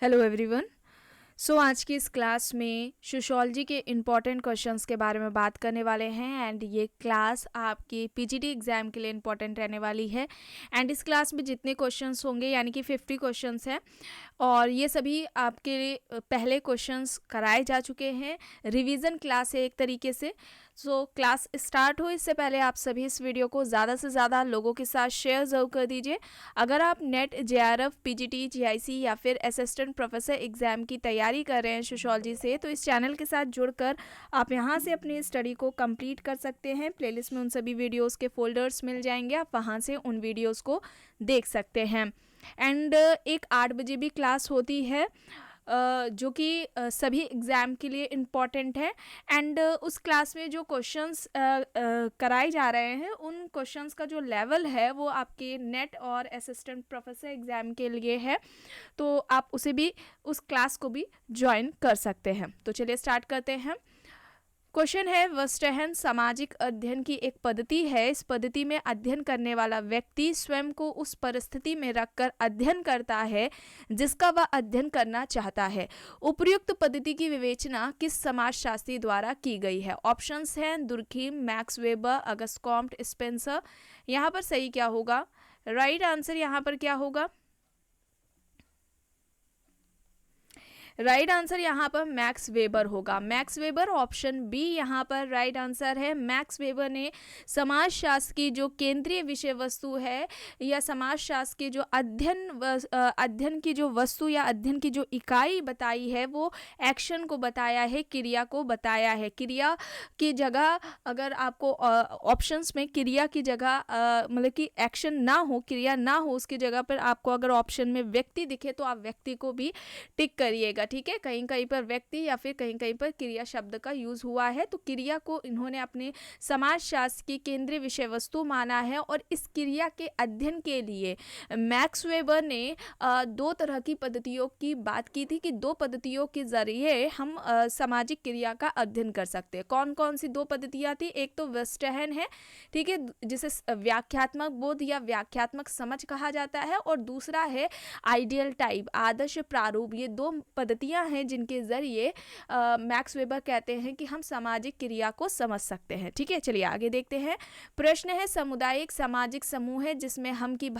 Hello everyone. आज की इस क्लास में सोशियोलॉजी के इम्पॉर्टेंट क्वेश्चंस के बारे में बात करने वाले हैं एंड ये क्लास आपकी पीजीटी एग्ज़ाम के लिए इम्पॉर्टेंट रहने वाली है। एंड इस क्लास में जितने क्वेश्चंस होंगे यानी कि 50 क्वेश्चंस हैं और ये सभी आपके लिए पहले क्वेश्चंस कराए जा चुके हैं। रिवीजन क्लास है एक तरीके से। क्लास स्टार्ट हो इससे पहले आप सभी इस वीडियो को ज़्यादा से ज़्यादा लोगों के साथ शेयर ज़रूर कर दीजिए। अगर आप नेट जेआरएफ पीजीटी जीआईसी या फिर असिस्टेंट प्रोफेसर एग्ज़ाम की तैयारी कर रहे हैं सोशियोलॉजी से, तो इस चैनल के साथ जुड़कर आप यहाँ से अपनी स्टडी को कंप्लीट कर सकते हैं। प्लेलिस्ट में उन सभी वीडियोस के फोल्डर्स मिल जाएंगे, आप वहाँ से उन वीडियोस को देख सकते हैं। एंड एक 8 बजे भी क्लास होती है जो कि सभी एग्ज़ाम के लिए इम्पॉर्टेंट है। एंड उस क्लास में जो क्वेश्चंस कराए जा रहे हैं उन क्वेश्चंस का जो लेवल है वो आपके नेट और असिस्टेंट प्रोफेसर एग्ज़ाम के लिए है, तो आप उसे भी उस क्लास को भी ज्वाइन कर सकते हैं। तो चलिए स्टार्ट करते हैं। क्वेश्चन है, वेस्टर्न सामाजिक अध्ययन की एक पद्धति है। इस पद्धति में अध्ययन करने वाला व्यक्ति स्वयं को उस परिस्थिति में रखकर अध्ययन करता है जिसका वह अध्ययन करना चाहता है। उपर्युक्त पद्धति की विवेचना किस समाजशास्त्री द्वारा की गई है? ऑप्शंस हैं Durkheim, max weber, August Comte, Spencer. यहाँ पर सही क्या होगा? राइट आंसर यहाँ पर क्या होगा? राइट आंसर यहाँ पर मैक्स वेबर होगा। मैक्स वेबर, ऑप्शन बी यहाँ पर राइट आंसर है। मैक्स वेबर ने समाजशास्त्र की जो केंद्रीय विषय वस्तु है या समाजशास्त्र की जो अध्ययन की जो वस्तु या अध्ययन की जो इकाई बताई है वो एक्शन को बताया है, क्रिया को बताया है। क्रिया की जगह अगर आपको ऑप्शंस में क्रिया की जगह मतलब कि एक्शन ना हो, क्रिया ना हो, उसकी जगह पर आपको अगर ऑप्शन में व्यक्ति दिखे तो आप व्यक्ति को भी टिक करिएगा। ठीक है, कहीं कहीं पर व्यक्ति या फिर कहीं कहीं पर क्रिया शब्द का यूज हुआ है, तो क्रिया को इन्होंने अपने समाजशास्त्र की केंद्रीय विषय वस्तु माना है। और इस क्रिया के अध्ययन के लिए मैक्स वेबर ने दो तरह की पद्धतियों की बात की थी कि दो पद्धतियों के जरिए हम सामाजिक क्रिया का अध्ययन कर सकते हैं। कौन कौन सी दो पद्धतियां थी? एक तो वेस्टर्न है, ठीक है, जिसे व्याख्यात्मक बोध या व्याख्यात्मक समझ कहा जाता है, और दूसरा है आइडियल टाइप, आदर्श प्रारूप। ये दो पद्धतियां हैं जिनके जरिए मैक्स वेबर कहते हैं कि हम सामाजिक क्रिया को समझ सकते हैं। ठीक है, चलिए आगे देखते हैं। प्रश्न है, समुदाय एक सामाजिक समूह है जिसमें हम की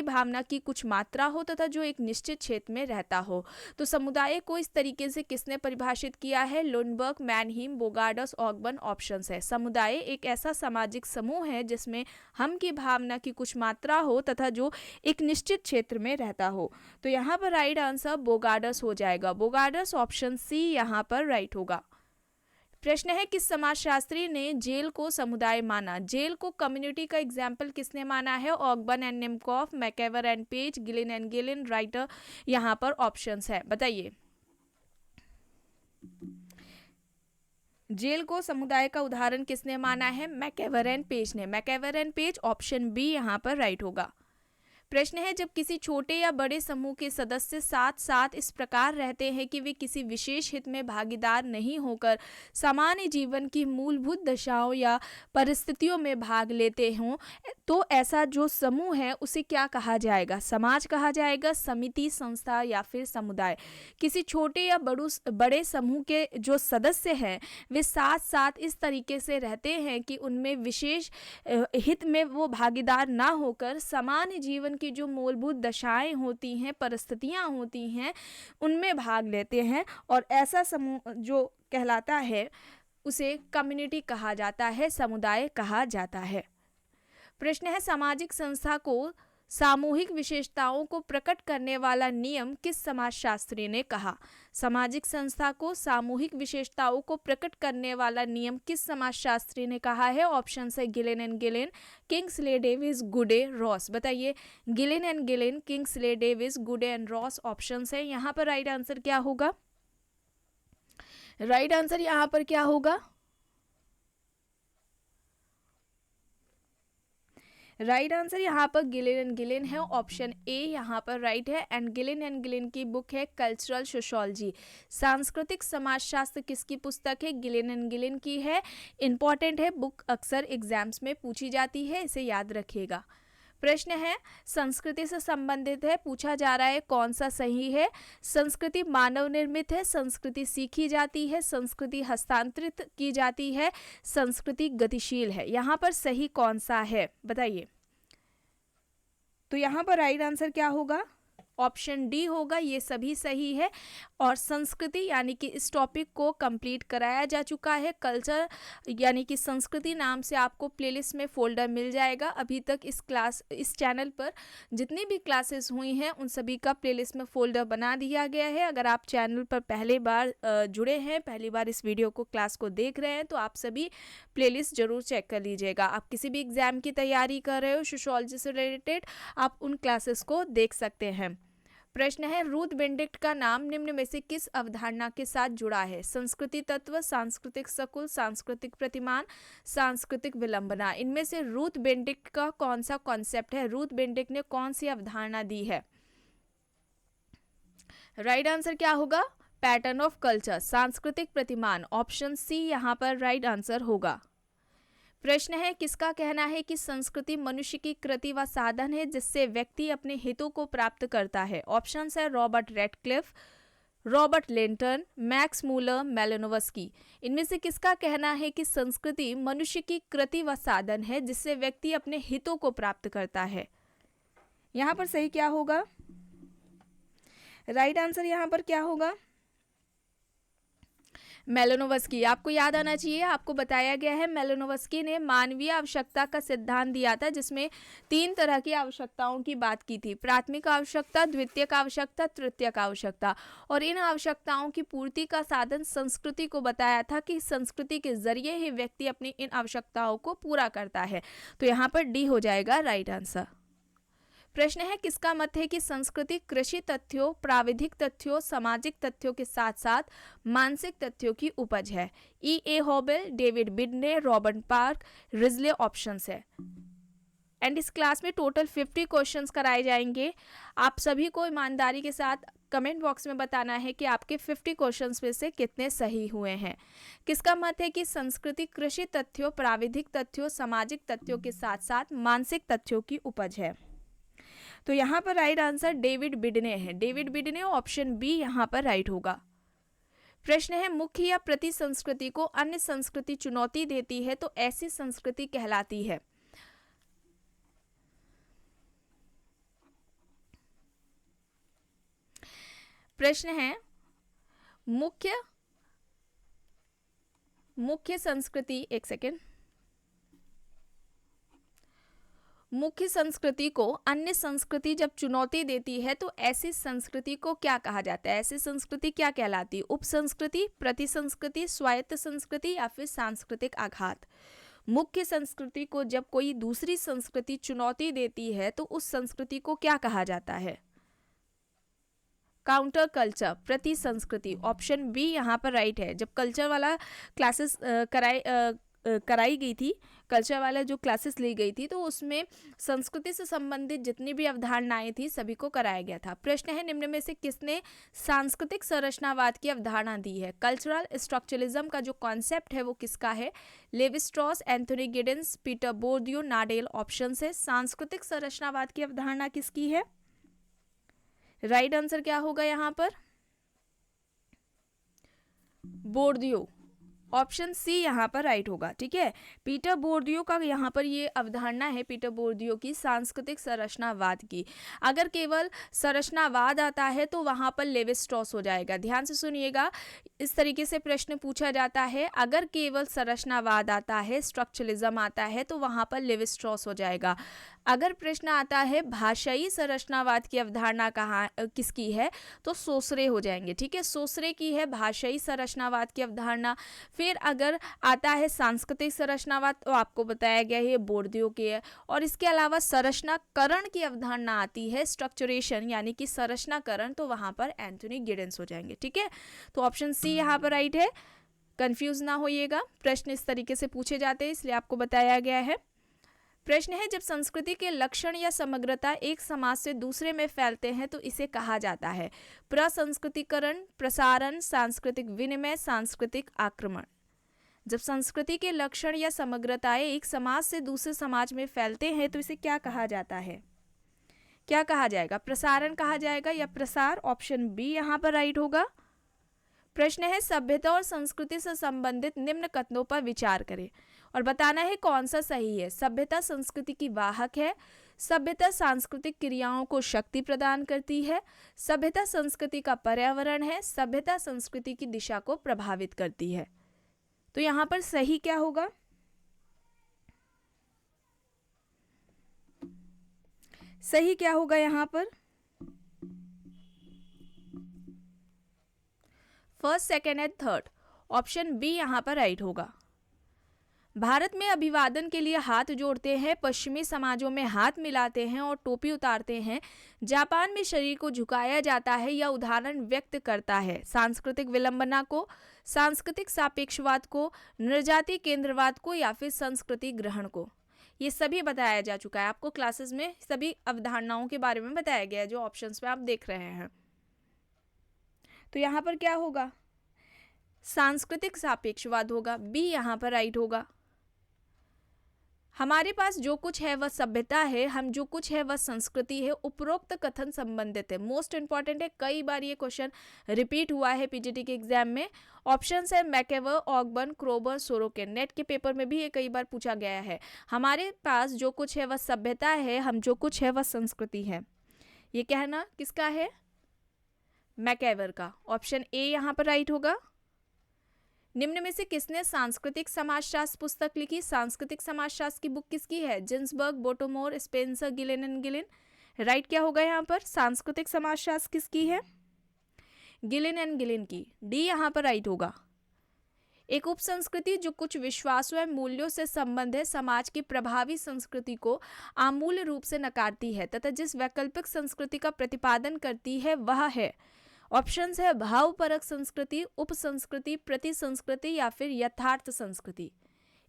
भावना की कुछ मात्रा हो तथा जो एक निश्चित क्षेत्र में रहता हो। तो समुदाय को इस तरीके से किसने परिभाषित किया है? लुनबर्ग, मैनहीम, बोगार्डस, ऑगबर्न। ऑप्शंस है। समुदाय एक ऐसा सामाजिक समूह है जिसमें हम की भावना की कुछ मात्रा हो तथा जो एक निश्चित क्षेत्र में रहता हो। तो यहाँ पर राइट आंसर बोगार्डस हो जाएगा। बोगार्डस, ऑप्शन सी यहाँ पर राइट होगा। प्रश्न है, किस समाजशास्त्री ने जेल को समुदाय माना? जेल को कम्युनिटी का एग्जाम्पल किसने माना है? Ogburn and Nimkoff, MacIver and Page, Gillin and Gillin. Writer यहाँ पर ऑप्शंस है, बताइए। जेल को समुदाय का उदाहरण किसने माना है? मैकेवर एंड पेज ने। मैकेवर एंड पेज, ऑप्शन बी यहाँ पर राइट होगा। प्रश्न है, जब किसी छोटे या बड़े समूह के सदस्य साथ साथ इस प्रकार रहते हैं कि वे किसी विशेष हित में भागीदार नहीं होकर सामान्य जीवन की मूलभूत दशाओं या परिस्थितियों में भाग लेते हों, तो ऐसा जो समूह है उसे क्या कहा जाएगा? समाज कहा जाएगा, समिति, संस्था या फिर समुदाय? किसी छोटे या बड़े समूह के जो सदस्य हैं वे साथ साथ इस तरीके से रहते हैं कि उनमें विशेष हित में वो भागीदार ना होकर सामान्य जीवन की जो मूलभूत दशाएं होती हैं, परिस्थितियां होती हैं, उनमें भाग लेते हैं, और ऐसा समूह जो कहलाता है उसे कम्युनिटी कहा जाता है, समुदाय कहा जाता है। प्रश्न है, सामाजिक संस्था को सामूहिक विशेषताओं को प्रकट करने वाला नियम किस समाजशास्त्री ने कहा? सामाजिक संस्था को सामूहिक विशेषताओं को प्रकट करने वाला नियम किस समाजशास्त्री ने कहा है? ऑप्शन है Gillin and Gillin, Kingsley Davis, गुडे, रॉस। बताइए, Gillin and Gillin, Kingsley Davis, गुडे एंड रॉस। ऑप्शन है। यहाँ पर राइट आंसर क्या होगा? राइट आंसर यहाँ पर क्या होगा? राइट आंसर यहाँ पर गिलिन एंड गिलिन है, ऑप्शन ए यहाँ पर राइट है। एंड गिलिन एंड गिलिन की बुक है कल्चरल सोशियोलॉजी, सांस्कृतिक समाजशास्त्र। किसकी पुस्तक है? गिलिन एंड गिलिन की है। इंपॉर्टेंट है बुक, अक्सर एग्जाम्स में पूछी जाती है, इसे याद रखिएगा। प्रश्न है संस्कृति से संबंधित है, पूछा जा रहा है कौन सा सही है। संस्कृति मानव निर्मित है, संस्कृति सीखी जाती है, संस्कृति हस्तांतरित की जाती है, संस्कृति गतिशील है। यहाँ पर सही कौन सा है बताइए। तो यहाँ पर राइट आंसर क्या होगा, ऑप्शन डी होगा, ये सभी सही है। और संस्कृति यानी कि इस टॉपिक को कंप्लीट कराया जा चुका है। कल्चर यानी कि संस्कृति नाम से आपको प्लेलिस्ट में फोल्डर मिल जाएगा। अभी तक इस चैनल पर जितनी भी क्लासेस हुई हैं उन सभी का प्लेलिस्ट में फोल्डर बना दिया गया है। अगर आप चैनल पर पहली बार जुड़े हैं, पहली बार इस वीडियो को क्लास को देख रहे हैं, तो आप सभी प्लेलिस्ट जरूर चेक कर लीजिएगा। आप किसी भी एग्जाम की तैयारी कर रहे हो सोशियोलॉजी से रिलेटेड, आप उन क्लासेस को देख सकते हैं। प्रश्न है रूथ बेनेडिक्ट का नाम निम्न में से किस अवधारणा के साथ जुड़ा है। संस्कृति तत्व, सांस्कृतिक सकुल, सांस्कृतिक प्रतिमान, सांस्कृतिक विलंबना। इनमें से रूथ बेनेडिक्ट का कौन सा कॉन्सेप्ट है, रूथ बेनेडिक्ट ने कौन सी अवधारणा दी है। राइट आंसर क्या होगा, पैटर्न ऑफ कल्चर, सांस्कृतिक प्रतिमान। ऑप्शन सी यहाँ पर राइट आंसर होगा। प्रश्न है किसका कहना है कि संस्कृति मनुष्य की कृति व साधन है जिससे व्यक्ति अपने हितों को प्राप्त करता है। ऑप्शंस है Robert Radcliffe, Robert Linton, Max Muller, Malinowski. इनमें से किसका कहना है कि संस्कृति मनुष्य की कृति व साधन है जिससे व्यक्ति अपने हितों को प्राप्त करता है। यहाँ पर सही क्या होगा, राइट आंसर यहाँ पर क्या होगा, मेलानोव्स्की। आपको याद आना चाहिए, आपको बताया गया है मेलानोव्स्की ने मानवीय आवश्यकता का सिद्धांत दिया था जिसमें 3 तरह की आवश्यकताओं की बात की थी, प्राथमिक आवश्यकता, द्वितीयक आवश्यकता, तृतीयक आवश्यकता। और इन आवश्यकताओं की पूर्ति का साधन संस्कृति को बताया था कि संस्कृति के जरिए ही व्यक्ति अपनी इन आवश्यकताओं को पूरा करता है। तो यहाँ पर डी हो जाएगा राइट आंसर। प्रश्न है किसका मत है कि संस्कृति कृषि तथ्यों, प्राविधिक तथ्यों, सामाजिक तथ्यों के साथ साथ मानसिक तथ्यों की उपज है। E.A. Hoebel, David Bidney, Robert Park, Risley options है। एंड इस क्लास में टोटल 50 क्वेश्चंस कराए जाएंगे। आप सभी को ईमानदारी के साथ कमेंट बॉक्स में बताना है कि आपके 50 क्वेश्चंस में से कितने सही हुए हैं। किसका मत है कि संस्कृति कृषि तथ्यों, प्राविधिक तथ्यों, सामाजिक तथ्यों के साथ साथ मानसिक तथ्यों की उपज है। तो यहाँ पर राइट आंसर डेविड बिडने है, डेविड बिडने, ऑप्शन बी यहाँ पर राइट होगा। प्रश्न है मुख्य या प्रति संस्कृति को अन्य संस्कृति चुनौती देती है तो ऐसी संस्कृति कहलाती है। प्रश्न है मुख्य संस्कृति, एक सेकेंड, मुख्य संस्कृति को अन्य संस्कृति जब चुनौती देती है तो ऐसी संस्कृति को क्या कहा जाता है, ऐसी संस्कृति क्या कहलाती है। उप संस्कृति, प्रति संस्कृति, स्वायत्त संस्कृति या फिर सांस्कृतिक आघात। मुख्य संस्कृति को जब कोई दूसरी संस्कृति चुनौती देती है तो उस संस्कृति को क्या कहा जाता है, काउंटर कल्चर, प्रति संस्कृति। ऑप्शन बी यहाँ पर राइट है। जब कल्चर वाला क्लासेस कराई गई थी, कल्चर वाला जो क्लासेस ली गई थी, तो उसमें संस्कृति से संबंधित जितनी भी अवधारणाएं थी सभी को कराया गया था। प्रश्न है निम्न में से किसने सांस्कृतिक संरचनावाद की अवधारणा दी है। कल्चरल स्ट्रक्चरलिज्म का जो कॉन्सेप्ट है वो किसका है, Levi Strauss, Anthony Giddens, Peter Bourdieu, Nadel option है। सांस्कृतिक संरचनावाद की अवधारणा किसकी है, राइट आंसर क्या होगा यहाँ पर, बोर्डियो, ऑप्शन सी यहाँ पर राइट होगा। ठीक है, पीटर बोर्डियो का यहाँ पर ये अवधारणा है, पीटर बोर्डियो की सांस्कृतिक संरचनावाद की। अगर केवल संरचनावाद आता है तो वहाँ पर लेवी स्ट्रॉस हो जाएगा। ध्यान से सुनिएगा, इस तरीके से प्रश्न पूछा जाता है, अगर केवल संरचनावाद आता है, स्ट्रक्चरलिज्म आता है तो वहाँ पर लेवी स्ट्रॉस हो जाएगा। अगर प्रश्न आता है भाषाई संरचनावाद की अवधारणा कहाँ किसकी है तो सोसरे हो जाएंगे। ठीक है, सोसरे की है भाषाई संरचनावाद की अवधारणा। फिर अगर आता है सांस्कृतिक संरचनावाद तो आपको बताया गया है बोर्डियो की है। और इसके अलावा संरचनाकरण की अवधारणा आती है, स्ट्रक्चरेशन यानी कि संरचनाकरण, तो वहाँ पर एंथोनी गिडेंस हो जाएंगे। ठीक है, तो ऑप्शन सी यहाँ पर राइट है, कंफ्यूज ना होइएगा, प्रश्न इस तरीके से पूछे जाते हैं इसलिए आपको बताया गया है। प्रश्न है जब संस्कृति के लक्षण या समग्रता एक समाज से दूसरे में फैलते हैं तो इसे कहा जाता है प्रसंस्कृतिकरण, प्रसारण, सांस्कृतिक विनिमय, सांस्कृतिक आक्रमण। जब संस्कृति के लक्षण या समग्रताएं एक समाज से दूसरे समाज में फैलते हैं तो इसे क्या कहा जाता है? क्या कहा जाएगा? प्रसारण कहा जाएगा या प्रसार? ऑप्शन बी यहाँ पर राइट होगा। प्रश्न है सभ्यता और संस्कृति से संबंधित निम्न कथनों पर विचार करें और बताना है कौन सा सही है। सभ्यता संस्कृति की वाहक है, सभ्यता सांस्कृतिक क्रियाओं को शक्ति प्रदान करती है, सभ्यता संस्कृति का पर्यावरण है, सभ्यता संस्कृति की दिशा को प्रभावित करती है। तो यहाँ पर सही क्या होगा? सही क्या होगा यहाँ पर? First, second and third. Option B यहाँ पर राइट होगा। भारत में अभिवादन के लिए हाथ जोड़ते हैं, पश्चिमी समाजों में हाथ मिलाते हैं और टोपी उतारते हैं। जापान में शरीर को झुकाया जाता है। यह उदाहरण व्यक्त करता है सांस्कृतिक विलंबना को, सांस्कृतिक सापेक्षवाद को, नृजाति केंद्रवाद को या फिर संस्कृति ग्रहण को। ये सभी बताया जा चुका है आपको क्लासेस में, सभी अवधारणाओं के बारे में बताया गया है जो ऑप्शंस में आप देख रहे हैं। तो यहाँ पर क्या होगा? सांस्कृतिक सापेक्षवाद होगा, बी यहाँ पर राइट होगा। हमारे पास जो कुछ है वह सभ्यता है, हम जो कुछ है वह संस्कृति है। उपरोक्त कथन संबंधित है, मोस्ट इंपॉर्टेंट है, कई बार ये क्वेश्चन रिपीट हुआ है पीजीटी के एग्जाम में। ऑप्शंस है मैकेवर, ऑगबर्न, क्रोबर, सोरोकिन। नेट के पेपर में भी ये कई बार पूछा गया है। हमारे पास जो कुछ है वह सभ्यता है, हम जो कुछ है वह संस्कृति है। ये कहना किसका है? मैकेवर का। ऑप्शन ए यहाँ पर राइट होगा। निम्न में से किसने सांस्कृतिक समाजशास्त्र पुस्तक लिखी? सांस्कृतिक समाजशास्त्र की बुक किसकी है? Ginsberg, Bottomore, Spencer, Gillin and Gillin. Right क्या होगा यहाँ पर? सांस्कृतिक समाजशास्त्र किसकी है? गिलेन एंड गिलेन की। डी यहाँ पर राइट होगा। एक उपसंस्कृति जो कुछ विश्वासों एवं मूल्यों से संबंध है, समाज की प्रभावी संस्कृति को आमूल रूप से नकारती है तथा जिस वैकल्पिक संस्कृति का प्रतिपादन करती है वह है। ऑप्शंस है भावपरक संस्कृति, उपसंस्कृति, प्रतिसंस्कृति या फिर यथार्थ संस्कृति।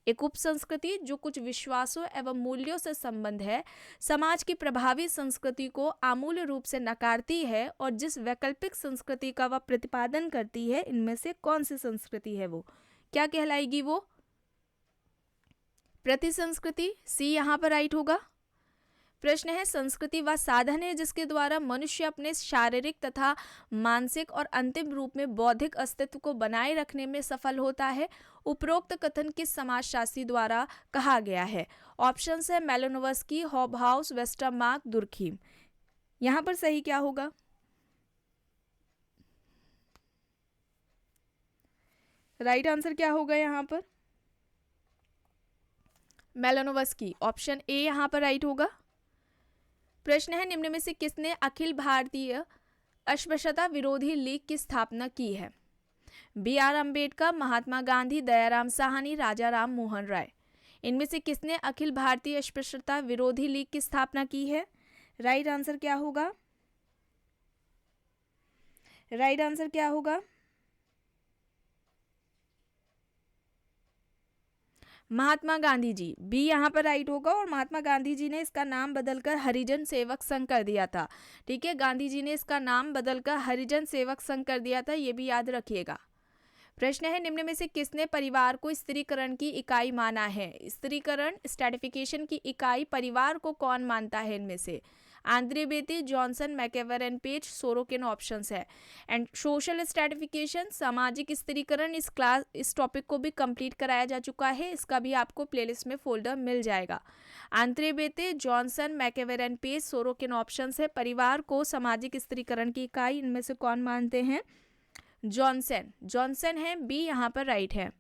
एक उपसंस्कृति जो कुछ विश्वासों एवं मूल्यों से संबंध है, समाज की प्रभावी संस्कृति को आमूल रूप से नकारती है और जिस वैकल्पिक संस्कृति का वह प्रतिपादन करती है, इनमें से कौन सी संस्कृति है वो? क्या कहलाएगी वो? प्रतिसंस्कृति। सी यहाँ पर राइट होगा। प्रश्न है संस्कृति वह साधन है जिसके द्वारा मनुष्य अपने शारीरिक तथा मानसिक और अंतिम रूप में बौद्धिक अस्तित्व को बनाए रखने में सफल होता है। उपरोक्त कथन किस समाजशास्त्री द्वारा कहा गया है? ऑप्शंस है मेलोनोवस्की, हॉबहाउस, वेस्टरमार्क, दुर्खीम। यहाँ पर सही क्या होगा? राइट आंसर क्या होगा यहाँ पर? मेलोनोवस्की। ऑप्शन ए यहाँ पर राइट होगा। प्रश्न है निम्न में से किसने अखिल भारतीय अस्पृश्यता विरोधी लीग की स्थापना की है? बी आर अम्बेडकर, महात्मा गांधी, दयाराम साहनी, राजा राम मोहन राय। इनमें से किसने अखिल भारतीय अस्पृश्यता विरोधी लीग की स्थापना की है? राइट आंसर क्या होगा? राइट आंसर क्या होगा? महात्मा गांधी जी। बी यहाँ पर राइट होगा। और महात्मा गांधी जी ने इसका नाम बदलकर हरिजन सेवक संघ कर दिया था। ठीक है, गांधी जी ने इसका नाम बदलकर हरिजन सेवक संघ कर दिया था, ये भी याद रखिएगा। प्रश्न है निम्न में से किसने परिवार को स्त्रीकरण की इकाई माना है? स्त्रीकरण, स्ट्रैटिफिकेशन की इकाई परिवार को कौन मानता है इनमें से? Andre Beteille, Johnson, MacIver and Page, Sorokin options है। एंड सोशल स्ट्रैटिफिकेशन, सामाजिक स्त्रीकरण, इस टॉपिक को भी कंप्लीट कराया जा चुका है, इसका भी आपको प्लेलिस्ट में फोल्डर मिल जाएगा। Andre Beteille, Johnson, MacIver and Page, Sorokin options है। परिवार को सामाजिक स्त्रीकरण की इकाई इनमें से कौन मानते हैं? जॉनसन। जॉनसन है, बी यहाँ पर राइट है।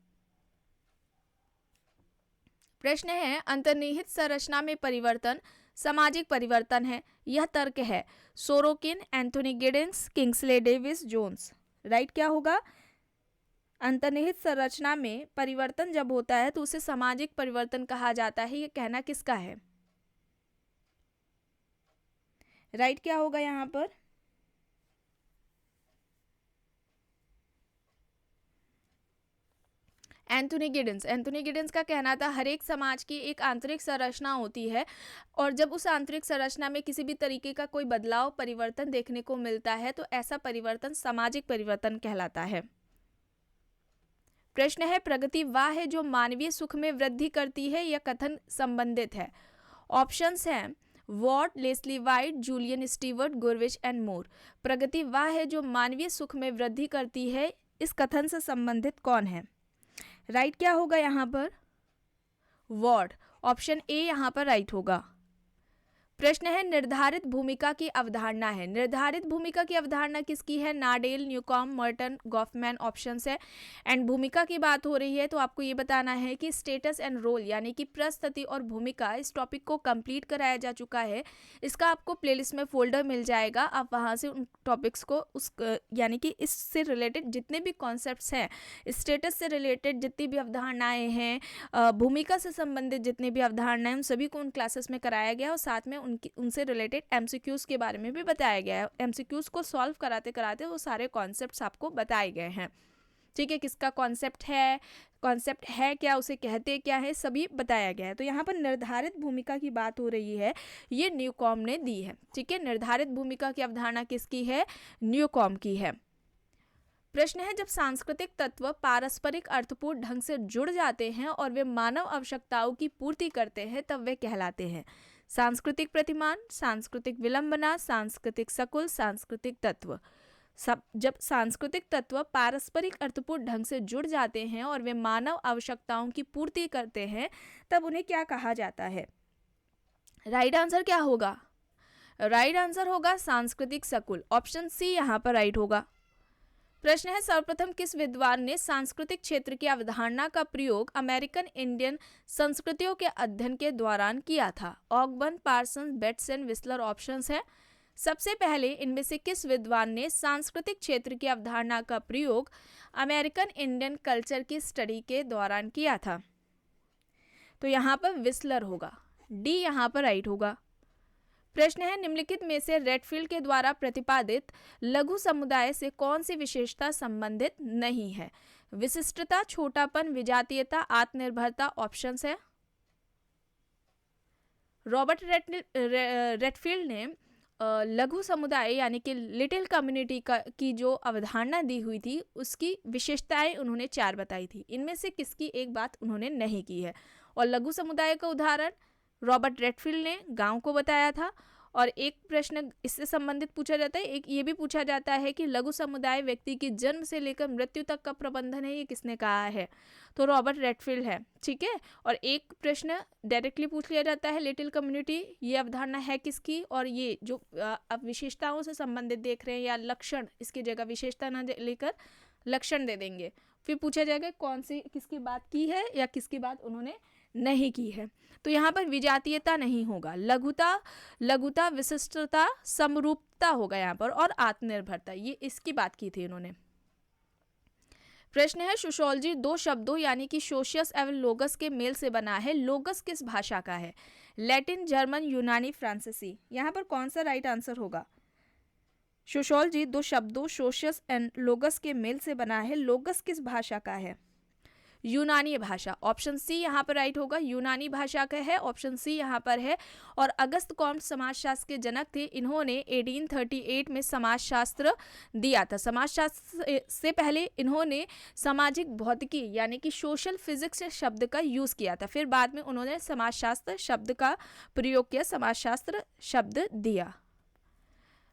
प्रश्न है अंतर्निहित संरचना में परिवर्तन सामाजिक परिवर्तन है, यह तर्क है। Sorokin, Anthony Giddens, Kingsley Davis, Jones. Right क्या होगा? अंतर्निहित संरचना में परिवर्तन जब होता है तो उसे सामाजिक परिवर्तन कहा जाता है, यह कहना किसका है? राइट क्या होगा यहाँ पर? एंथोनी गिडिंस। एंथोनी गिडिंस का कहना था हर एक समाज की एक आंतरिक संरचना होती है और जब उस आंतरिक संरचना में किसी भी तरीके का कोई बदलाव, परिवर्तन देखने को मिलता है तो ऐसा परिवर्तन सामाजिक परिवर्तन कहलाता है। प्रश्न है प्रगति वह है जो मानवीय सुख में वृद्धि करती है, यह कथन संबंधित है। ऑप्शंस हैं Watt, Leslie White, Julian Steward, Gurvitch and Moore. प्रगति वह है जो मानवीय सुख में वृद्धि करती है, इस कथन से संबंधित कौन है? राइट क्या होगा यहाँ पर? वॉट। ऑप्शन ए यहाँ पर राइट होगा। प्रश्न है निर्धारित भूमिका की अवधारणा है। निर्धारित भूमिका की अवधारणा किसकी है? नाडेल, न्यूकॉम्ब, मर्टन, गॉफमैन ऑप्शंस है। एंड भूमिका की बात हो रही है तो आपको ये बताना है कि स्टेटस एंड रोल यानी कि प्रस्तुति और भूमिका, इस टॉपिक को कंप्लीट कराया जा चुका है। इसका आपको प्लेलिस्ट में फोल्डर मिल जाएगा, आप वहाँ से उन टॉपिक्स को उस यानी कि इससे रिलेटेड जितने भी कॉन्सेप्ट्स हैं, स्टेटस से रिलेटेड जितनी भी अवधारणाएँ हैं, भूमिका से संबंधित जितनी भी अवधारणाएँ, उन सभी को उन क्लासेस में कराया गया और साथ में उनसे रिलेटेड एमसीक्यूज़ के बारे में भी बताया गया है। एमसीक्यूज़ को सॉल्व कराते कराते वो सारे कॉन्सेप्ट्स आपको बताए गए हैं। ठीक है, किसका कॉन्सेप्ट है क्या, उसे कहते क्या है, सभी बताया गया है। तो यहाँ पर निर्धारित भूमिका की बात हो रही है, ये न्यूकॉम्ब ने दी है। ठीक है, निर्धारित भूमिका की अवधारणा किसकी है? न्यूकॉम्ब की है। प्रश्न है जब सांस्कृतिक तत्व पारस्परिक अर्थपूर्ण ढंग से जुड़ जाते हैं और वे मानव आवश्यकताओं की पूर्ति करते हैं तब वे कहलाते हैं सांस्कृतिक प्रतिमान, सांस्कृतिक विलंबना, सांस्कृतिक सकुल, सांस्कृतिक तत्व। जब सांस्कृतिक तत्व पारस्परिक अर्थपूर्ण ढंग से जुड़ जाते हैं और वे मानव आवश्यकताओं की पूर्ति करते हैं तब उन्हें क्या कहा जाता है? राइट आंसर क्या होगा? राइट आंसर होगा सांस्कृतिक सकुल। ऑप्शन सी यहाँ पर राइट होगा। प्रश्न है सर्वप्रथम किस विद्वान ने सांस्कृतिक क्षेत्र की अवधारणा का प्रयोग अमेरिकन इंडियन संस्कृतियों के अध्ययन के दौरान किया था? ऑगबर्न, पार्सन्स, बेट्सन, विस्लर ऑप्शंस है। सबसे पहले इनमें से किस विद्वान ने सांस्कृतिक क्षेत्र की अवधारणा का प्रयोग अमेरिकन इंडियन कल्चर की स्टडी के दौरान किया था? तो यहाँ पर विस्लर होगा। डी यहाँ पर राइट होगा। प्रश्न है निम्नलिखित में से रेडफील्ड के द्वारा प्रतिपादित लघु समुदाय से कौन सी विशेषता संबंधित नहीं है? विशिष्टता, छोटापन, विजातीयता, आत्मनिर्भरता ऑप्शंस है। रॉबर्ट रेडफील्ड ने लघु समुदाय यानी कि लिटिल कम्युनिटी की जो अवधारणा दी हुई थी उसकी विशेषताएं उन्होंने 4 बताई थी। इनमें से किसकी एक बात उन्होंने नहीं की है? और लघु समुदाय का उदाहरण रॉबर्ट रेडफील्ड ने गांव को बताया था। और एक प्रश्न इससे संबंधित पूछा जाता है, एक ये भी पूछा जाता है कि लघु समुदाय व्यक्ति की जन्म से लेकर मृत्यु तक का प्रबंधन है, ये किसने कहा है? तो रॉबर्ट रेडफील्ड है। ठीक है, और एक प्रश्न डायरेक्टली पूछ लिया जाता है लिटिल कम्युनिटी ये अवधारणा है किसकी? और ये जो अब विशेषताओं से संबंधित देख रहे हैं या लक्षण, इसकी जगह विशेषता न लेकर लक्षण दे देंगे। फिर पूछा जाएगा कौन सी किसकी बात की है या किसकी बात उन्होंने नहीं की है। तो यहाँ पर विजातीयता नहीं होगा, लघुता, विशिष्टता, समरूपता होगा यहाँ पर, और आत्मनिर्भरता, ये इसकी बात की थी इन्होंने। प्रश्न है सोशियोलॉजी 2 शब्दों यानी कि सोशियस एवं लोगस के मेल से बना है। लोगस किस भाषा का है? लैटिन, जर्मन, यूनानी, फ्रांसीसी। यहाँ पर कौन सा राइट आंसर होगा? सोशियोलॉजी 2 शब्दों सोशियस एंड लोगस के मेल से बना है। लोगस किस भाषा का है? यूनानी भाषा। ऑप्शन सी यहाँ पर राइट होगा, यूनानी भाषा का है। ऑप्शन सी यहाँ पर है। और अगस्त कॉम्ट समाजशास्त्र के जनक थे। इन्होंने 1838 में समाजशास्त्र दिया था। समाजशास्त्र से पहले इन्होंने सामाजिक भौतिकी यानी कि सोशल फिजिक्स शब्द का यूज़ किया था। फिर बाद में उन्होंने समाजशास्त्र शब्द का प्रयोग किया, समाजशास्त्र शब्द दिया।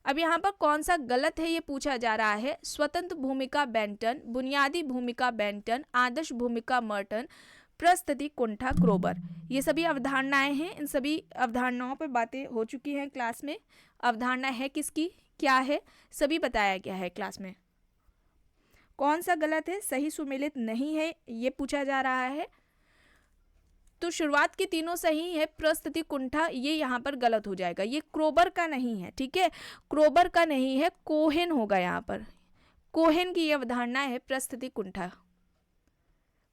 अब यहाँ पर कौन सा गलत है ये पूछा जा रहा है। स्वतंत्र भूमिका बेंटन, बुनियादी भूमिका बेंटन, आदर्श भूमिका मर्टन, प्रस्तुति कुंठा, क्रोबर। ये सभी अवधारणाएं हैं। इन सभी अवधारणाओं पर बातें हो चुकी हैं क्लास में। अवधारणा है किसकी, क्या है, सभी बताया गया है क्लास में। कौन सा गलत है, सही सुमेलित नहीं है, ये पूछा जा रहा है। तो शुरुआत की तीनों सही है। प्रस्तुति कुंठा ये यहाँ पर गलत हो जाएगा, ये क्रोबर का नहीं है। ठीक है, क्रोबर का नहीं है, कोहेन होगा यहाँ पर। कोहेन की ये अवधारणा है प्रस्तुति कुंठा।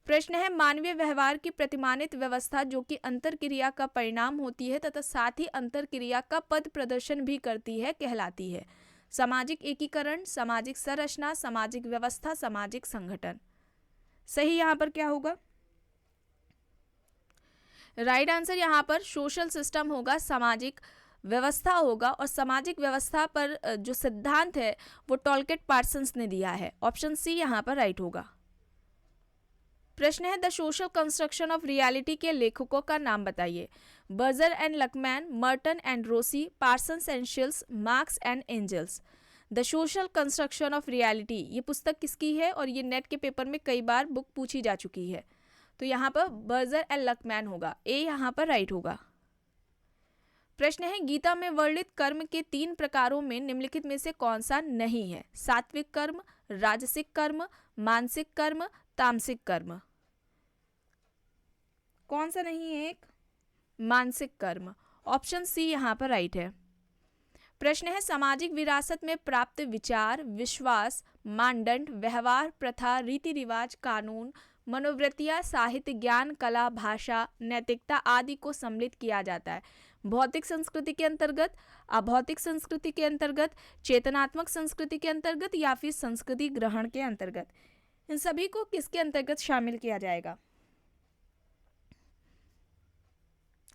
प्रश्न है मानवीय व्यवहार की प्रतिमानित व्यवस्था जो कि अंतरक्रिया का परिणाम होती है तथा साथ ही अंतरक्रिया का पद प्रदर्शन भी करती है, कहलाती है? सामाजिक एकीकरण, सामाजिक संरचना, सामाजिक व्यवस्था, सामाजिक संगठन। सही यहाँ पर क्या होगा? राइट आंसर यहाँ पर सोशल सिस्टम होगा, सामाजिक व्यवस्था होगा। और सामाजिक व्यवस्था पर जो सिद्धांत है वो टॉलकेट पार्सन्स ने दिया है। ऑप्शन सी यहाँ पर राइट होगा। प्रश्न है the social construction of reality के लेखकों का नाम बताइए। Berger and Luckmann, Merton and Rossi, Parsons and Shils, Marx and Engels. The social construction of reality ये पुस्तक किसकी है और ये नेट के पेपर में कई बार बुक पूछी जा चुकी है। तो यहाँ पर बर्जर एंड लकमैन होगा, ए यहाँ पर राइट होगा। प्रश्न है गीता में वर्णित कर्म के 3 प्रकारों में निम्नलिखित में से कौन सा नहीं है। सात्विक कर्म, राजसिक कर्म, मानसिक कर्म, तामसिक कर्म। कौन सा नहीं है? एक मानसिक कर्म, ऑप्शन सी यहाँ पर राइट है। प्रश्न है सामाजिक विरासत में प्राप्त विचार, विश्वास, मानदंड, व्यवहार, प्रथा, रीति रिवाज, कानून, मनोवृत्तियां, साहित्य, ज्ञान, कला, भाषा, नैतिकता आदि को सम्मिलित किया जाता है भौतिक संस्कृति के अंतर्गत, अभौतिक संस्कृति के अंतर्गत, चेतनात्मक संस्कृति के अंतर्गत या फिर संस्कृति ग्रहण के अंतर्गत। इन सभी को किसके अंतर्गत शामिल किया जाएगा?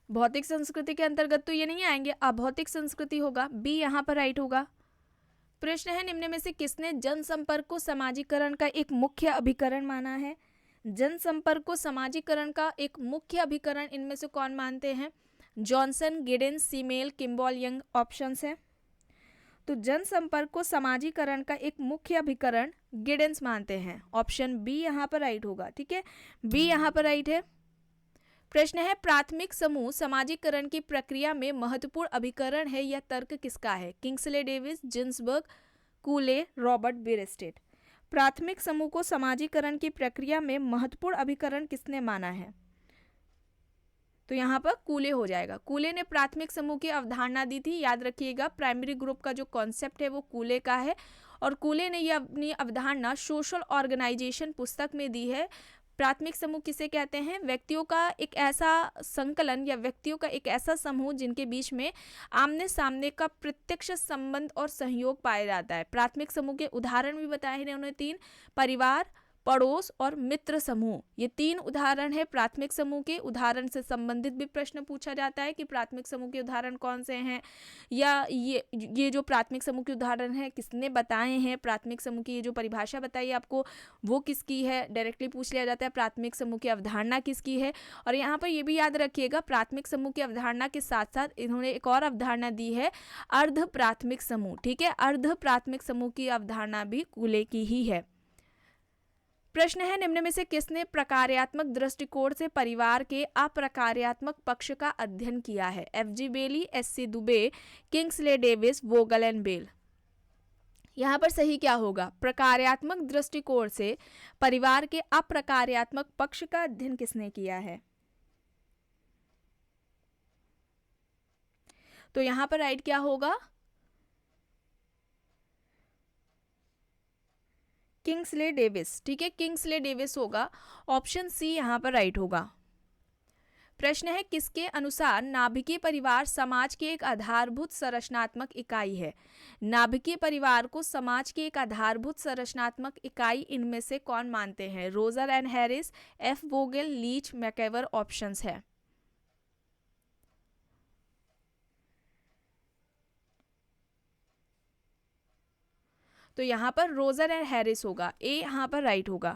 भौतिक संस्कृति के अंतर्गत तो ये नहीं आएंगे, अभौतिक संस्कृति होगा, बी यहाँ पर राइट होगा। प्रश्न है निम्न में से किसने जनसंपर्क को सामाजिकरण का एक मुख्य अभिकरण माना है? जनसंपर्क को सामाजिकरण का एक मुख्य अभिकरण इनमें से कौन मानते हैं? Johnson, Giddens, Simmel, Kimball Young options है। तो जनसंपर्क को सामाजिकरण का एक मुख्य अभिकरण गिडेंस मानते हैं, ऑप्शन बी यहाँ पर राइट होगा। ठीक है, बी यहाँ पर राइट है। प्रश्न है प्राथमिक समूह सामाजिकरण की प्रक्रिया में महत्वपूर्ण अभिकरण है या तर्क किसका है? Kingsley Davis, Ginsburg, कूले, Robert बियरस्टेट। प्राथमिक समूह को सामाजिकरण की प्रक्रिया में महत्वपूर्ण अभिकरण किसने माना है? तो यहाँ पर कूले हो जाएगा। कूले ने प्राथमिक समूह की अवधारणा दी थी, याद रखिएगा प्राइमरी ग्रुप का जो कॉन्सेप्ट है वो कूले का है और कूले ने ये अपनी अवधारणा सोशल ऑर्गेनाइजेशन पुस्तक में दी है। प्राथमिक समूह किसे कहते हैं? व्यक्तियों का एक ऐसा संकलन या व्यक्तियों का एक ऐसा समूह जिनके बीच में आमने सामने का प्रत्यक्ष संबंध और सहयोग पाया जाता है। प्राथमिक समूह के उदाहरण भी बताए हैं उन्होंने 3, परिवार, पड़ोस और मित्र समूह। ये 3 उदाहरण है प्राथमिक समूह के। उदाहरण से संबंधित भी प्रश्न पूछा जाता है कि प्राथमिक समूह के उदाहरण कौन से हैं, या ये जो प्राथमिक समूह के उदाहरण हैं किसने बताए हैं, प्राथमिक समूह की ये जो परिभाषा बताई आपको वो किसकी है, डायरेक्टली पूछ लिया जाता है प्राथमिक समूह की अवधारणा किसकी है। और यहाँ पर ये भी याद रखिएगा प्राथमिक समूह की अवधारणा के साथ साथ इन्होंने एक और अवधारणा दी है, अर्ध प्राथमिक समूह। ठीक है, अर्ध प्राथमिक समूह की अवधारणा भी कूले की ही है। प्रश्न है निम्न में से किसने प्रकार्यात्मक दृष्टिकोण से परिवार के अप्रकार्यात्मक पक्ष का अध्ययन किया है? F G. Bailey, S C. Dube, Kingsley Davis, Vogel and Bell. यहाँ पर सही क्या होगा? प्रकार्यात्मक दृष्टिकोण से परिवार के अप्रकार्यात्मक पक्ष का अध्ययन किसने किया है? तो यहाँ पर राइट क्या होगा? Kingsley Davis. ठीक है, किंग्सले डेविस होगा, ऑप्शन सी यहाँ पर राइट होगा। प्रश्न है किसके अनुसार नाभिकीय परिवार समाज की एक आधारभूत संरचनात्मक इकाई है? नाभिकीय परिवार को समाज की एक आधारभूत संरचनात्मक इकाई इनमें से कौन मानते हैं? Roger and Harris, F. Vogel, Leach, MacIver options है। तो यहाँ पर रोजर एंड हैरिस होगा, ए यहाँ पर राइट होगा।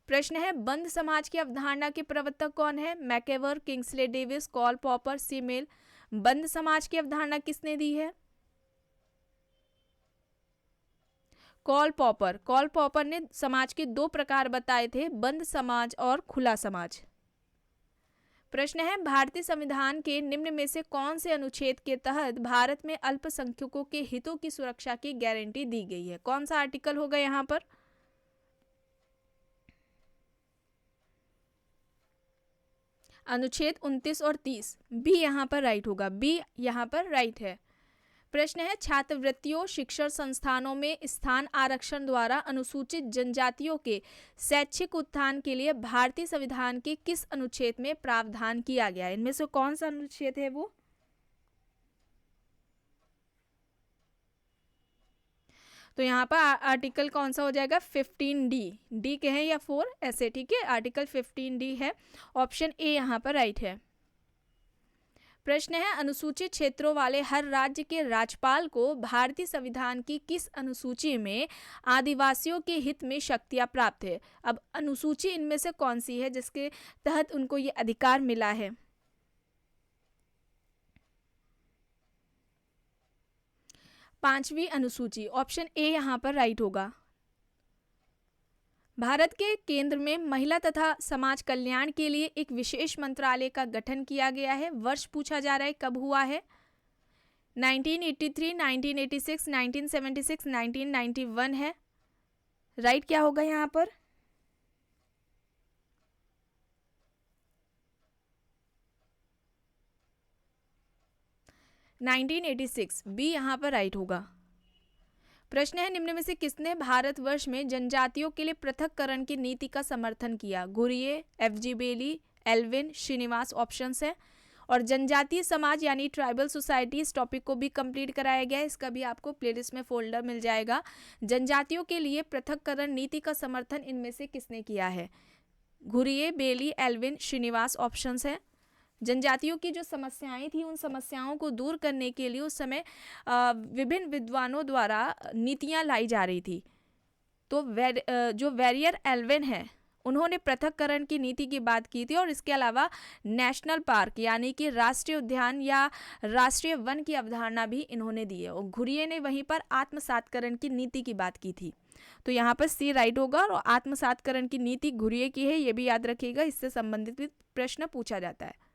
प्रश्न है बंद समाज की अवधारणा के प्रवर्तक कौन है? मैकेवर, किंग्सले डेविस, कॉल पॉपर, सीमेल। बंद समाज की अवधारणा किसने दी है? Call popper. कॉल पॉपर ने समाज के 2 प्रकार बताए थे, बंद समाज और खुला समाज। प्रश्न है भारतीय संविधान के निम्न में से कौन से अनुच्छेद के तहत भारत में अल्पसंख्यकों के हितों की सुरक्षा की गारंटी दी गई है? कौन सा आर्टिकल होगा यहाँ पर? अनुच्छेद 29 और 30, बी यहाँ पर राइट होगा, बी यहाँ पर राइट है। प्रश्न है छात्रवृत्तियों शिक्षण संस्थानों में स्थान आरक्षण द्वारा अनुसूचित जनजातियों के शैक्षिक उत्थान के लिए भारतीय संविधान के किस अनुच्छेद में प्रावधान किया गया है? इनमें से कौन सा अनुच्छेद है वो? तो यहाँ पर आर्टिकल कौन सा हो जाएगा? 15D। डी कहें या 4 ऐसे, ठीक है, आर्टिकल 15D है, ऑप्शन ए यहाँ पर राइट है। प्रश्न है अनुसूचित क्षेत्रों वाले हर राज्य के राज्यपाल को भारतीय संविधान की किस अनुसूची में आदिवासियों के हित में शक्तियां प्राप्त है। अब अनुसूची इनमें से कौन सी है जिसके तहत उनको ये अधिकार मिला है। पांचवी अनुसूची, ऑप्शन ए यहां पर राइट होगा। भारत के केंद्र में महिला तथा समाज कल्याण के लिए एक विशेष मंत्रालय का गठन किया गया है। वर्ष पूछा जा रहा है कब हुआ है। 1983, 1986, 1976, 1991 है। राइट क्या होगा यहाँ पर? नाइनटीन 86 बी यहाँ पर राइट होगा। प्रश्न है निम्न में से किसने भारतवर्ष में जनजातियों के लिए पृथक्करण की नीति का समर्थन किया। गुरिये, एफ.जी. बेली, एल्विन, श्रीनिवास ऑप्शंस है। और जनजातीय समाज यानी ट्राइबल सोसाइटी, इस टॉपिक को भी कंप्लीट कराया गया है। इसका भी आपको प्लेलिस्ट में फोल्डर मिल जाएगा। जनजातियों के लिए पृथक्करण नीति का समर्थन इनमें से किसने किया है। गुरिये, बेली, एल्विन, श्रीनिवास ऑप्शंस है। जनजातियों की जो समस्याएं थी उन समस्याओं को दूर करने के लिए उस समय विभिन्न विद्वानों द्वारा नीतियां लाई जा रही थी। तो जो वेरियर एल्विन है उन्होंने पृथक्करण की नीति की बात की थी। और इसके अलावा नेशनल पार्क यानी कि राष्ट्रीय उद्यान या राष्ट्रीय वन की अवधारणा भी इन्होंने दी है। और घुरिये ने वहीं पर आत्मसातकरण की नीति की बात की थी। तो यहाँ पर सी राइट होगा। और आत्मसातकरण की नीति घुरिये की है, ये भी याद रखिएगा, इससे संबंधित भी प्रश्न पूछा जाता है।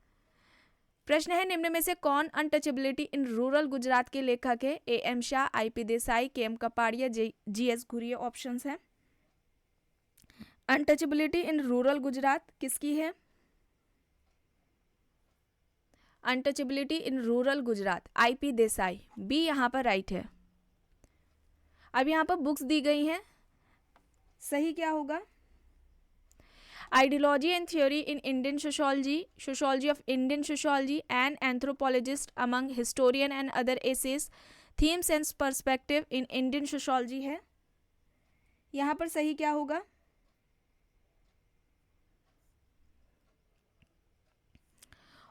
प्रश्न है निम्न में से कौन अनटचेबिलिटी इन रूरल गुजरात के लेखक है। A M. Shah, I P. Desai, K M. Kapadia, G S. Ghurye options हैं। अनटचेबिलिटी इन रूरल गुजरात किसकी है? Untouchability in rural Gujarat I P. Desai, B यहाँ पर राइट है। अब यहाँ पर बुक्स दी गई हैं, सही क्या होगा? Ideology and Theory in Indian Sociology, Sociology of Indian Sociology, and Anthropologist among Historian and Other Essays, Themes and Perspective in Indian Sociology है। यहाँ पर सही क्या होगा?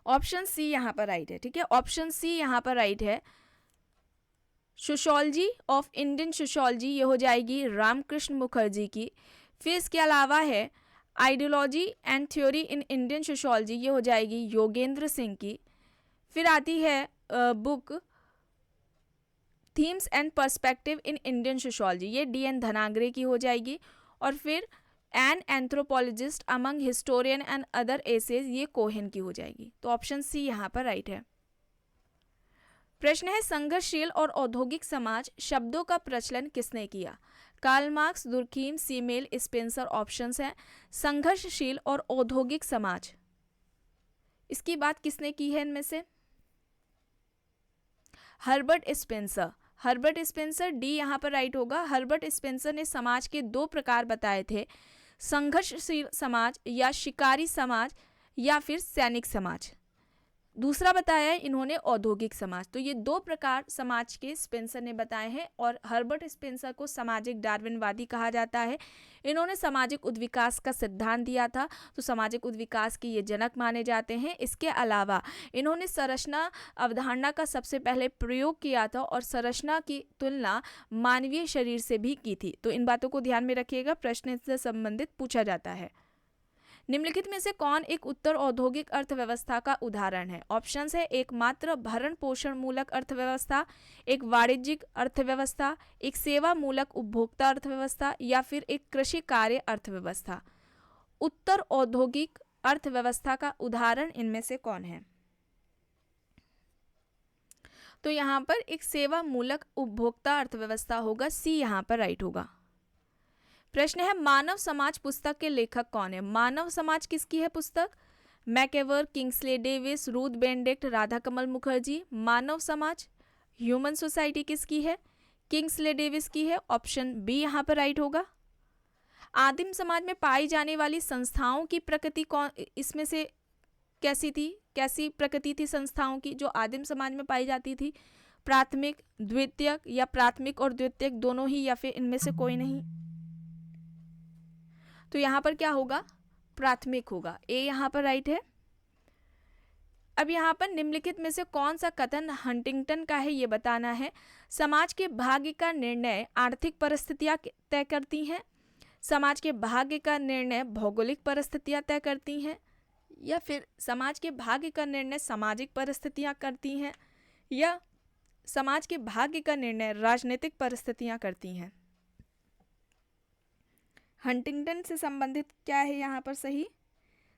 ऑप्शन सी यहाँ पर राइट है। ठीक है, ऑप्शन सी यहाँ पर राइट है। सोशोलॉजी ऑफ इंडियन सोशोलॉजी ये हो जाएगी रामकृष्ण मुखर्जी की। फिर इसके अलावा है ideology and theory in Indian sociology, ये हो जाएगी योगेंद्र सिंह की। फिर आती है book themes and perspective in Indian sociology, ये डी.एन. धनागरे की हो जाएगी। और फिर an anthropologist among historian and other essays, ये कोहेन की हो जाएगी। तो ऑप्शन सी यहाँ पर राइट है। प्रश्न है संघर्षशील और औद्योगिक समाज शब्दों का प्रचलन किसने किया। Karl Marx, Durkheim, Simmel, Spencer options हैं। संघर्षशील और औद्योगिक समाज, इसकी बात किसने की है इनमें से? Herbert Spencer. Herbert Spencer, D यहाँ पर राइट होगा। हर्बर्ट स्पेंसर ने समाज के दो प्रकार बताए थे, संघर्षशील समाज या शिकारी समाज या फिर सैनिक समाज। दूसरा बताया है इन्होंने औद्योगिक समाज। तो ये दो प्रकार समाज के स्पेंसर ने बताए हैं। और हर्बर्ट स्पेंसर को सामाजिक डार्विनवादी कहा जाता है। इन्होंने सामाजिक उद्विकास का सिद्धांत दिया था, तो सामाजिक उद्विकास के ये जनक माने जाते हैं। इसके अलावा इन्होंने संरचना अवधारणा का सबसे पहले प्रयोग किया था और संरचना की तुलना मानवीय शरीर से भी की थी। तो इन बातों को ध्यान में रखिएगा, प्रश्न से संबंधित पूछा जाता है। निम्नलिखित में से कौन एक उत्तर औद्योगिक अर्थव्यवस्था का उदाहरण है। ऑप्शंस है एक मात्र भरण पोषण मूलक अर्थव्यवस्था, एक वाणिज्यिक अर्थव्यवस्था, एक सेवा मूलक उपभोक्ता अर्थव्यवस्था या फिर एक कृषि कार्य अर्थव्यवस्था। उत्तर औद्योगिक अर्थव्यवस्था का उदाहरण इनमें से कौन है? तो यहाँ पर एक सेवा मूलक उपभोक्ता अर्थव्यवस्था होगा, सी यहाँ पर राइट होगा। प्रश्न है मानव समाज पुस्तक के लेखक कौन है। मानव समाज किसकी है पुस्तक? MacIver, Kingsley Davis, Ruth Benedict, Radha Kamal Mukherjee. मानव समाज ह्यूमन सोसाइटी किसकी है? किंग्सले डेविस की है। ऑप्शन बी यहाँ पर राइट होगा। आदिम समाज में पाई जाने वाली संस्थाओं की प्रकृति कौन इसमें से कैसी थी? कैसी प्रकृति थी संस्थाओं की जो आदिम समाज में पाई जाती थी? प्राथमिक, द्वितीयक या प्राथमिक और द्वितीयक दोनों ही या फिर इनमें से कोई नहीं? तो यहाँ पर क्या होगा? प्राथमिक होगा, ए यहाँ पर राइट है। अब यहाँ पर निम्नलिखित में से कौन सा कथन हंटिंगटन का है ये बताना है। समाज के भाग्य का निर्णय आर्थिक परिस्थितियाँ तय करती हैं, समाज के भाग्य का निर्णय भौगोलिक परिस्थितियाँ तय करती हैं, या फिर समाज के भाग्य का निर्णय सामाजिक परिस्थितियाँ करती हैं, या समाज के भाग्य का निर्णय राजनीतिक परिस्थितियाँ करती हैं। हंटिंगटन से संबंधित क्या है यहाँ पर सही?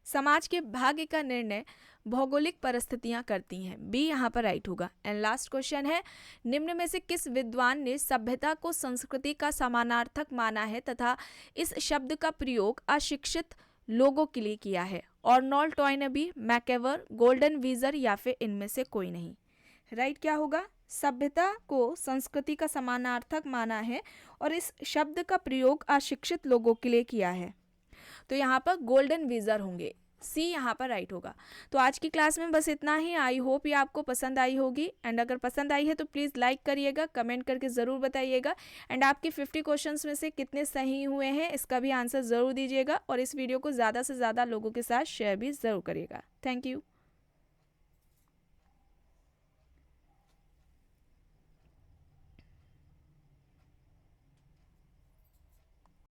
समाज के भाग्य का निर्णय भौगोलिक परिस्थितियां करती हैं, बी यहाँ पर राइट होगा। एंड लास्ट क्वेश्चन है, निम्न में से किस विद्वान ने सभ्यता को संस्कृति का समानार्थक माना है तथा इस शब्द का प्रयोग अशिक्षित लोगों के लिए किया है? अर्नोल्ड टॉयनबी, मैकेवर, गोल्डन वीजर या फिर इनमें से कोई नहीं। राइट क्या होगा? सभ्यता को संस्कृति का समानार्थक माना है और इस शब्द का प्रयोग अशिक्षित लोगों के लिए किया है, तो यहाँ पर गोल्डन वीजर होंगे, सी यहाँ पर राइट होगा। तो आज की क्लास में बस इतना ही। आई होप ये आपको पसंद आई होगी, एंड अगर पसंद आई है तो प्लीज़ लाइक करिएगा, कमेंट करके ज़रूर बताइएगा, एंड आपके 50 क्वेश्चंस में से कितने सही हुए हैं इसका भी आंसर ज़रूर दीजिएगा, और इस वीडियो को ज़्यादा से ज़्यादा लोगों के साथ शेयर भी ज़रूर करिएगा। Thank you.